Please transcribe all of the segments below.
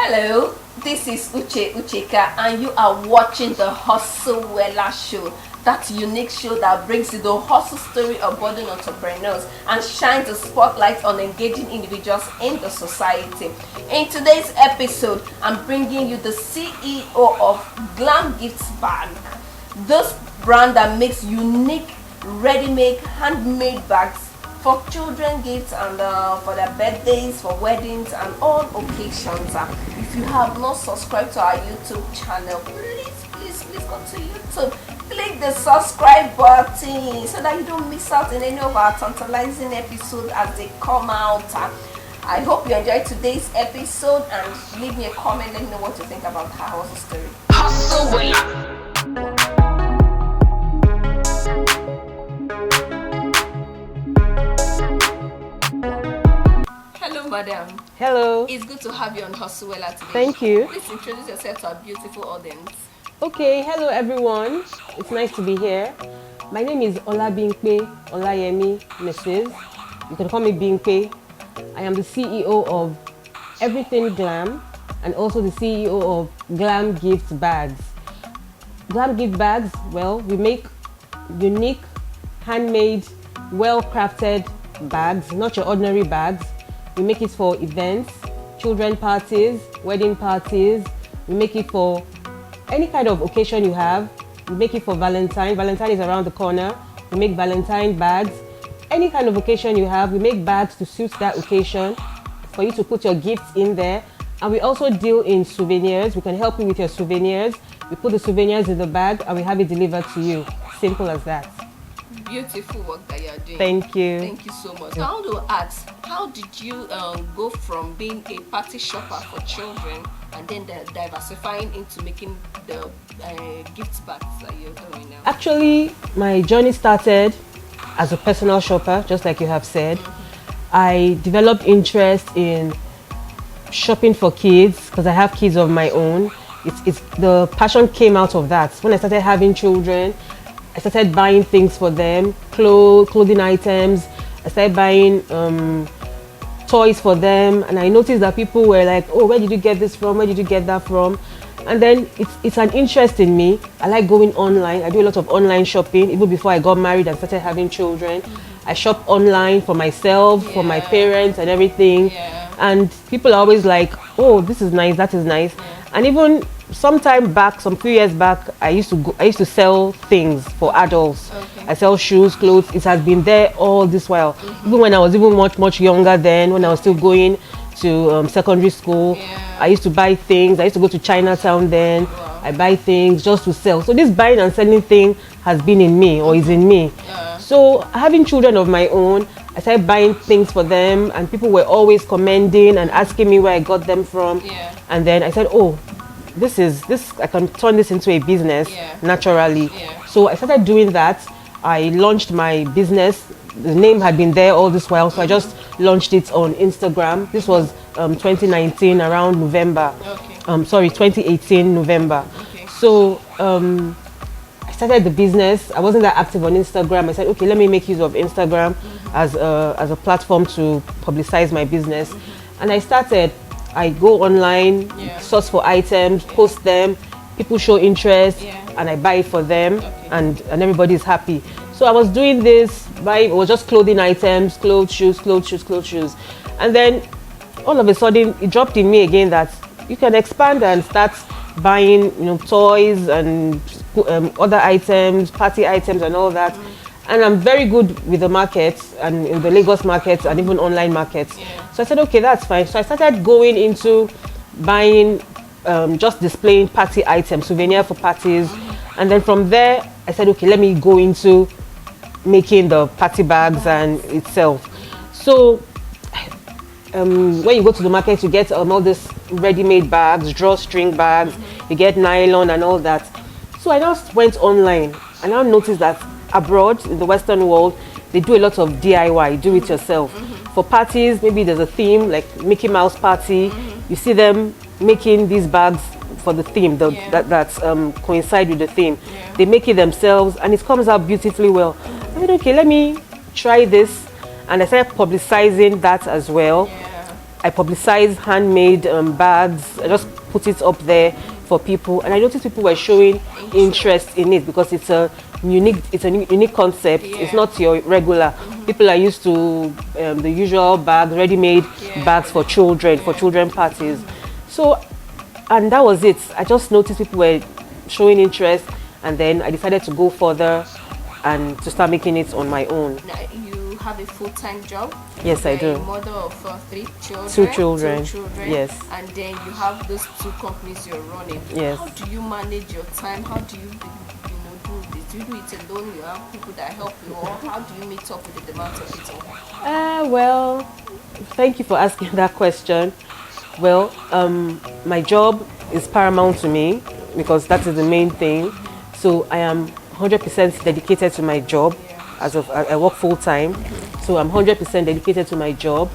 Hello, this is Uche Ucheka and you are watching the Hustlewella show. That unique show that brings you the hustle story of budding entrepreneurs and shines a spotlight on engaging individuals in the society. In today's episode, I'm bringing you the CEO of GLAM GIFT BAGS. This brand that makes unique, ready-made, handmade bags for children gifts and for their birthdays, for weddings and all occasions. If you have not subscribed to our YouTube channel, please go to YouTube. Click the subscribe button so that you don't miss out on any of our tantalizing episodes as they come out. I hope you enjoyed today's episode and leave me a comment. Let me know what you think about her hustle story. Hustlewella. Madam. Hello. It's good to have you on Hustlewella today. Thank you. Please introduce yourself to our beautiful audience. Okay, hello everyone. It's nice to be here. My name is Olabimpe Olayemi, Mrs. You can call me Bimpe. I am the CEO of Everything Glam and also the CEO of GLAM GIFT BAGS. GLAM GIFT BAGS, well, we make unique, handmade, well-crafted bags, not your ordinary bags. We make it for events, children parties, wedding parties. We make it for any kind of occasion you have. We make it for Valentine. Valentine is around the corner. We make Valentine bags. Any kind of occasion you have, we make bags to suit that occasion for you to put your gifts in there. And we also deal in souvenirs. We can help you with your souvenirs. We put the souvenirs in the bag and we have it delivered to you. Simple as that. Beautiful work that you're doing. Thank you. Thank you so much. I want to ask, how did you go from being a party shopper for children and then diversifying into making the gift bags that you're doing now? Actually, my journey started as a personal shopper, just like you have said. I developed interest in shopping for kids because I have kids of my own. It's the passion came out of that. When I started having children, I started buying things for them, clothing items. I started buying toys for them, and I noticed that people were like, oh, where did you get this from? Where did you get that from? And then it's an interest in me. I like going online. I do a lot of online shopping. Even before I got married and started having children, I shop online for myself, for my parents and everything. And people are always like, oh, this is nice, that is nice. And even some few years back, I used to sell things for adults. I sell shoes, clothes. It has been there all this while. Even when I was even much younger then, when I was still going to secondary school, I used to buy things. I used to go to Chinatown then. I buy things just to sell. So this buying and selling thing has been in me or is in me. So having children of my own, I started buying things for them and people were always commending and asking me where I got them from. And then I said, oh, I can turn this into a business naturally. So I started doing that. I launched my business. The name had been there all this while, so I just launched it on Instagram. This was 2019 around November. 2018 November. So I started the business. I wasn't that active on Instagram. I said, okay, let me make use of Instagram as a platform to publicize my business. And I go online, source for items, post them, people show interest, and I buy it for them, and everybody is happy. So I was doing this, it was just clothing items, clothes, shoes. And then all of a sudden, it dropped in me again that you can expand and start buying, toys and other items, party items and all that. And I'm very good with the markets and in the Lagos markets and even online markets. So I said, okay, that's fine. So I started going into buying, just displaying party items, souvenir for parties. And then from there, I said, okay, let me go into making the party bags and itself. So when you go to the market, you get all this ready-made bags, drawstring bags, you get nylon and all that. So I just went online and I noticed that abroad in the Western world, they do a lot of DIY, do it yourself. For parties, maybe there's a theme like Mickey Mouse party. You see them making these bags for the theme that coincide with the theme. They make it themselves and it comes out beautifully well. I said, okay, let me try this, and I started publicizing that as well. I publicize handmade bags. I just put it up there for people, and I noticed people were showing interest in it because it's a unique concept. It's not your regular. People are used to the usual bags, ready-made bags for children, for children parties. So, and that was it. I just noticed people were showing interest, and then I decided to go further and to start making it on my own. Now, you have a full-time job? Yes, I do. A mother of 3 children? Two children. Yes. And then you have those 2 companies you're running. Yes. How do you manage your time? How do you do this? Do you do it alone? You have people that help you, or how do you meet up with the demands of it all? Well, thank you for asking that question. Well, my job is paramount to me because that is the main thing. So I am 100% dedicated to my job. As of I work full time, so I'm 100% dedicated to my job.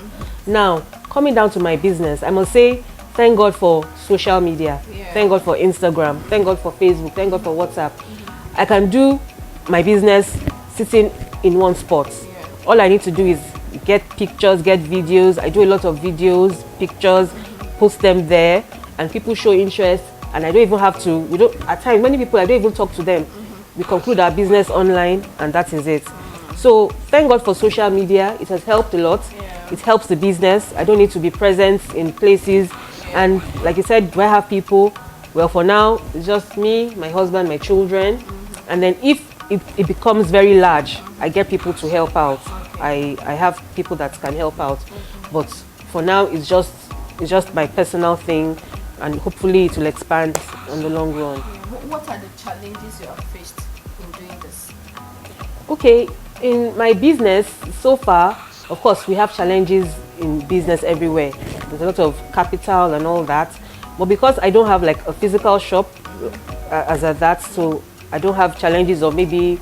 Now, coming down to my business, I must say thank God for social media. Thank God for Instagram. Thank God for Facebook. Thank God for WhatsApp. I can do my business sitting in one spot. All I need to do is get pictures, get videos. I do a lot of videos, pictures, post them there, and people show interest. And I don't even have to. At times, many people I don't even talk to them. We conclude our business online, and that is it. So thank God for social media. It has helped a lot. It helps the business. I don't need to be present in places. And like you said, do I have people? Well, for now, it's just me, my husband, my children. And then if it becomes very large, I get people to help out. I have people that can help out. But for now, it's just my personal thing, and hopefully it will expand on the long run. What are the challenges you have faced in doing this? Okay, in my business so far, of course, we have challenges in business everywhere. There's a lot of capital and all that. But because I don't have like a physical shop as at that, so I don't have challenges of maybe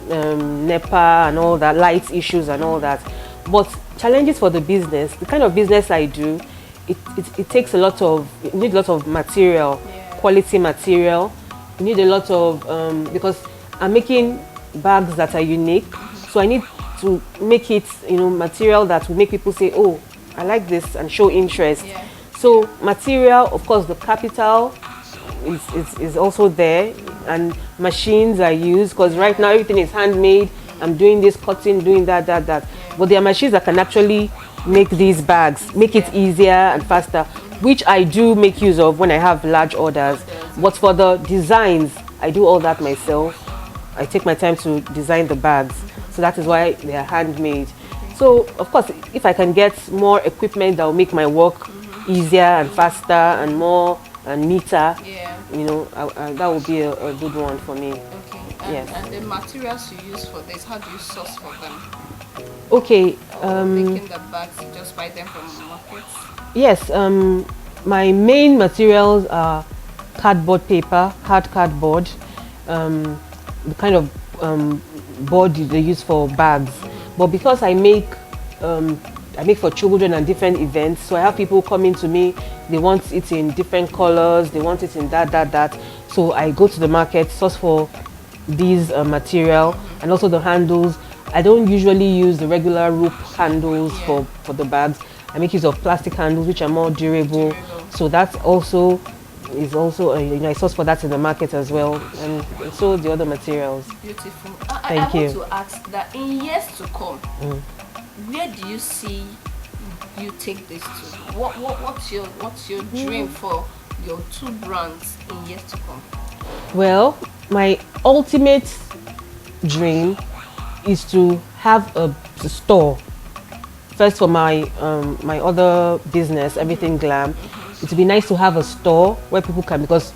NEPA and all that, light issues and all that. But challenges for the business, the kind of business I do, it takes a lot of, it needs a lot of material, quality material. You need a lot of, because I'm making bags that are unique, so I need to make it, material that will make people say, oh, I like this, and show interest. So material, of course, the capital is also there, and machines are used, because right now everything is handmade. I'm doing this cutting, doing that. But there are machines that can actually make these bags, make it easier and faster, which I do make use of when I have large orders. But for the designs, I do all that myself. I take my time to design the bags. So that is why they are handmade. So, of course, if I can get more equipment that will make my work easier and faster and more and neater, that would be a good one for me. Okay. And the materials you use for this, how do you source for them? Okay. Making the bags, you just buy them from the market? Yes. My main materials are cardboard paper, hard cardboard, the kind of board they use for bags. But because I make for children and different events, so I have people coming to me, they want it in different colors, they want it in that. So I go to the market, source for these material, and also the handles. I don't usually use the regular rope handles for the bags. I make use of plastic handles, which are more durable. So that also is also I source for that in the market as well, and so the other materials. Beautiful. Thank you. I want to ask that in years to come, where do you see you take this to? What's your dream for your 2 brands in years to come? Well, my ultimate dream is to have a store. First, for my other business, Everything Glam, it would be nice to have a store where people can, because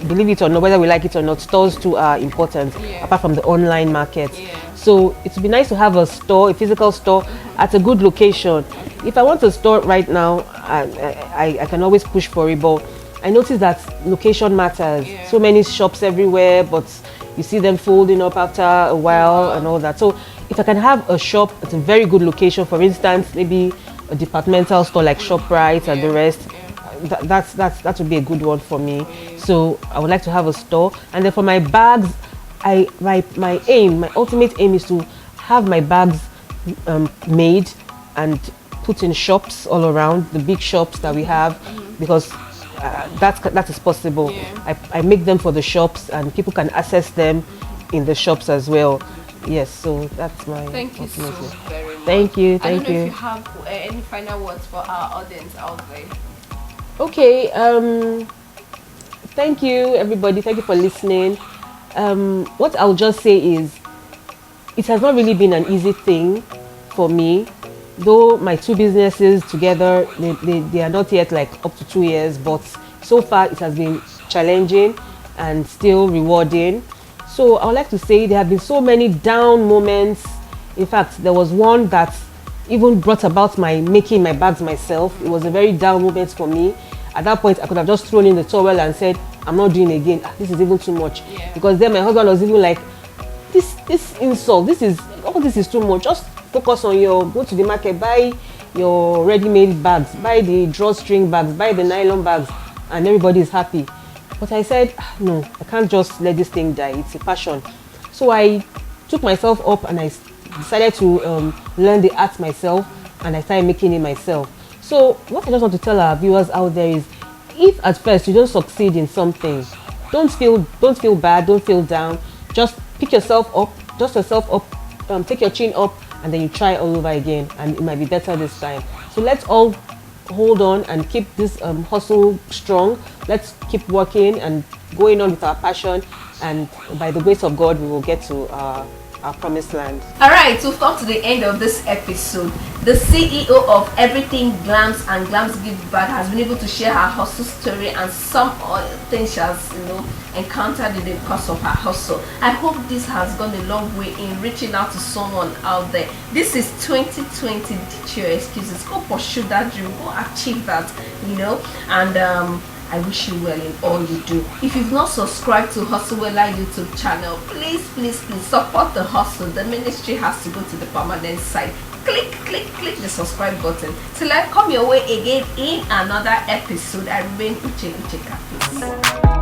believe it or not, whether we like it or not, stores too are important, apart from the online market. So it would be nice to have a store, a physical store at a good location. If I want a store right now, I can always push for it, but I notice that location matters. So many shops everywhere, but you see them folding up after a while and all that. So if I can have a shop at a very good location, for instance, maybe a departmental store like ShopRite and the rest, that would be a good one for me. So I would like to have a store. And then for my bags, my ultimate aim is to have my bags made and put in shops all around, the big shops that we have, because that is possible. Yeah. I make them for the shops, and people can access them in the shops as well. Yes, so that's my Thank you so optimism. very much. Thank you, I thank don't know you. if you have any final words for our audience out there. Okay, thank you everybody, thank you for listening. What I'll just say is, it has not really been an easy thing for me, though my two businesses together, they are not yet like up to 2 years, but so far it has been challenging and still rewarding. So I would like to say there have been so many down moments. In fact, there was one that even brought about my making my bags myself. It was a very down moment for me. At that point, I could have just thrown in the towel and said, I'm not doing it again. This is even too much. Yeah. Because then my husband was even like, this insult, this is too much. Just focus on go to the market, buy your ready-made bags, buy the drawstring bags, buy the nylon bags, and everybody is happy. But I said, no, I can't just let this thing die. It's a passion. So I took myself up and I decided to learn the art myself, and I started making it myself. So what I just want to tell our viewers out there is, if at first you don't succeed in something, don't feel bad, don't feel down. Just pick yourself up, dust yourself up, take your chin up, and then you try all over again, and it might be better this time. So let's all hold on and keep this hustle strong. Let's keep working and going on with our passion, and by the grace of God, we will get to our promised land. Alright, so we've come to the end of this episode. The CEO of Everything Glams and Glams Gift Bag has been able to share her hustle story and some things she has encountered in the course of her hustle. I hope this has gone a long way in reaching out to someone out there. This is 2020. Ditch your excuses. Go pursue that dream. Go achieve that, and I wish you well in all you do. If you've not subscribed to Hustlewella YouTube channel, please support the hustle. The ministry has to go to the permanent site. Click the subscribe button. Till I come your way again in another episode. I remain Uche Uche. Peace.